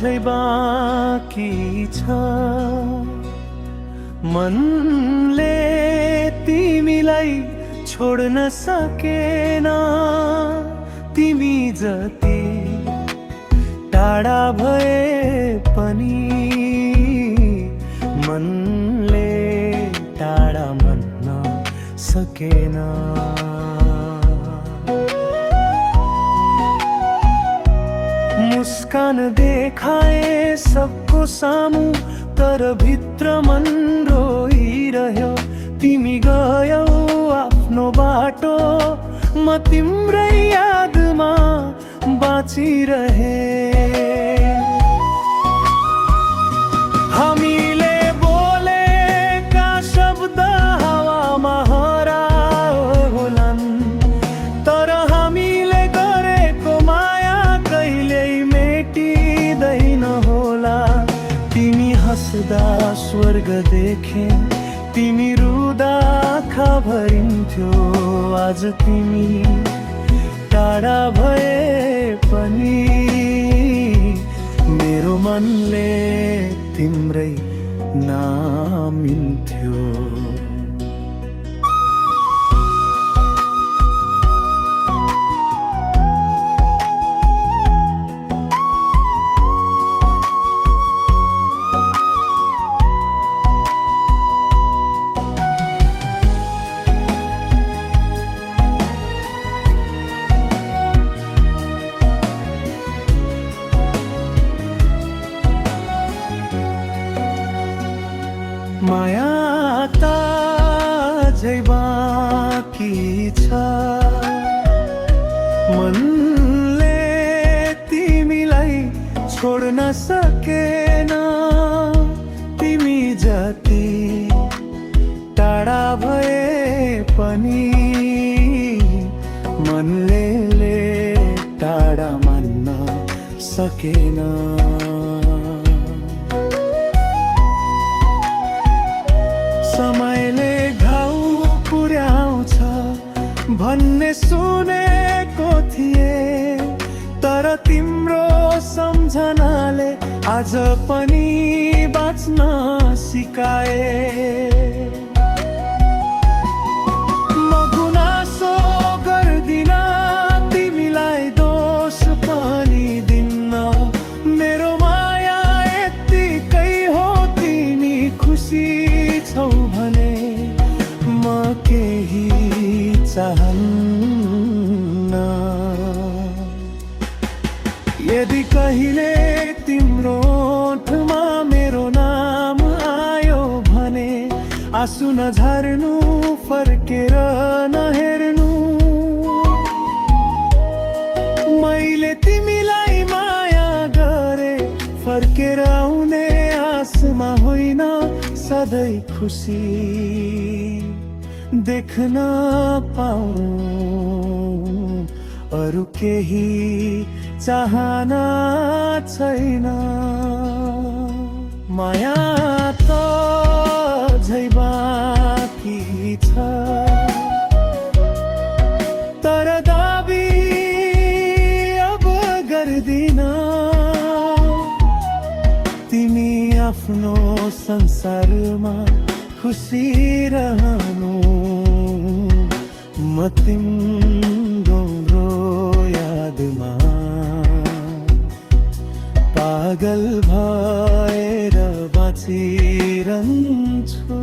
अझै बाँकी छ। मनले तिमीलाई छोड्न सकेन, तिमी जति टाढा भए पनि मनले टाढा भन्न सकेन। मुस्कान देखाए सबको सामु, तर भित्र मन रोइरह्यो। तिमी गयौ आफ्नो बाटो, म तिम्रै यादमा बाँचिरहे। हामीले बोलेका शब्द हावामा हराउलान्, तर हामीले गरेको माया कहिल्यै मेटिँदैन होला। तिमी हँस्दा स्वर्ग देखे, तिमी रुँदा आँखा भरिन्थ्यो। आज तिमी टाढा भए पनि मेरो मनले तिम्रै नामिन्थ्यो। माया त अझै बाँकी छ। मनले तिमीलाई छोड्न सकेन, तिमी जति टाढा भए पनि मनले टाढा मान्न सकेन। समयले घाउ पुर्याउँछ भन्ने सुनेको थिए, तर तिम्रो सम्झनाले आज पनि बाँच्न सिकाए। म गुनासो गर्दिन, तिमीलाई दोष पनि दिन्न। मेरो माया यत्तिकै हो, तिमी खुसी छौ भने म केही चाहन्न। यदि कहिले तिम्रो ओठमा मेरो नाम आयो भने आँसु नझर्नु, फर्केर नहेर्नु। मैले तिमीलाई माया गरे, फर्केर आउने आसमा होइन। सधैँ खुसी देख्न पाऊँ, अरू केही चाहना छैन। माया त अझै बाँकी छ, तर दाबी अब गर्दिन। तिमी आफ्नो संसारमा खुसी रहनु, म तिम्रो यादमा पागल भएर बाँचिरहन्छु।